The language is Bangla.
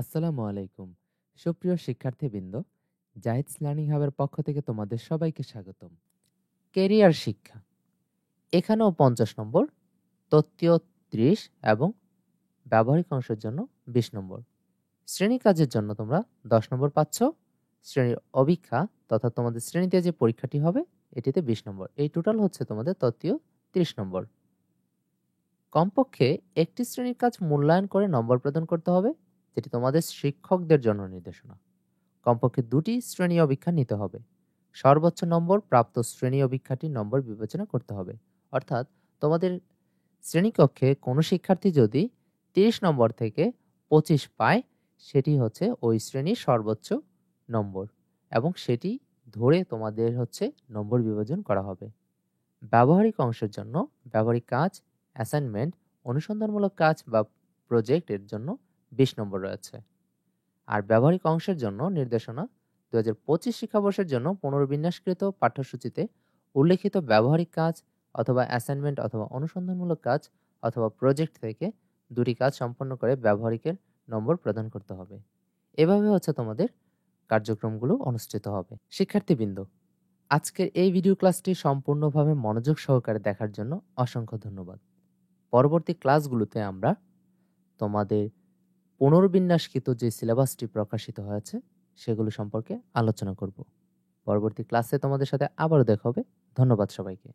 আসসালামু আলাইকুম। সুপ্রিয় শিক্ষার্থীবৃন্দ, জাহিদস লার্নিং হাবের পক্ষ থেকে তোমাদের সবাইকে স্বাগতম। কেরিয়ার শিক্ষা, এখানেও 50 নম্বর, তত্ত্বীয় 30 এবং ব্যবহারিক অংশের জন্য 20 নম্বর। শ্রেণী কাজের জন্য তোমরা 10 নম্বর পাচ্ছ। শ্রেণীর অভিক্ষা তথা তোমাদের শ্রেণীতে যে পরীক্ষাটি হবে এটিতে 20 নম্বর। এই টোটাল হচ্ছে তোমাদের তত্ত্বীয় 30 নম্বর। কমপক্ষে একটি শ্রেণীর কাজ মূল্যায়ন করে নম্বর প্রদান করতে হবে, যেটি তোমাদের শিক্ষকদের জন্য নির্দেশনা। কমপক্ষে 2টি শ্রেণী অভিক্ষা নিতে হবে। সর্বোচ্চ নম্বর প্রাপ্ত শ্রেণী অভিক্ষাটির নম্বর বিবেচনা করতে হবে। অর্থাৎ তোমাদের শ্রেণীকক্ষে কোনো শিক্ষার্থী যদি 30 নম্বর থেকে 25 পায়, সেটি হচ্ছে ওই শ্রেণীর সর্বোচ্চ নম্বর এবং সেটি ধরে তোমাদের হচ্ছে নম্বর বিভাজন করা হবে। ব্যবহারিক অংশের জন্য ব্যবহারিক কাজ, অ্যাসাইনমেন্ট, অনুসন্ধানমূলক কাজ বা প্রজেক্টের জন্য 20 নম্বর রয়েছে। আর ব্যবহারিক অংশের জন্য নির্দেশনা 2025 শিক্ষাবর্ষের জন্য পুনর্বিন্যাসকৃত পাঠ্যসূচিতে উল্লেখিত ব্যবহারিক কাজ অথবা অ্যাসাইনমেন্ট অথবা অনুসন্ধানমূলক কাজ অথবা প্রজেক্ট থেকে 2টি কাজ সম্পন্ন করে ব্যবহারিকের নম্বর প্রদান করতে হবে। এভাবে হচ্ছে তোমাদের কার্যক্রমগুলো অনুষ্ঠিত হবে। শিক্ষার্থীবৃন্দ, আজকের এই ভিডিও ক্লাসটি সম্পূর্ণভাবে মনোযোগ সহকারে দেখার জন্য অসংখ্য ধন্যবাদ। পরবর্তী ক্লাসগুলোতে আমরা তোমাদের পুনর্বিন্যাসকৃত যে সিলেবাসটি প্রকাশিত হয়েছে সেগুলো সম্পর্কে আলোচনা করব। পরবর্তী ক্লাসে তোমাদের সাথে আবারও দেখা হবে। ধন্যবাদ সবাইকে।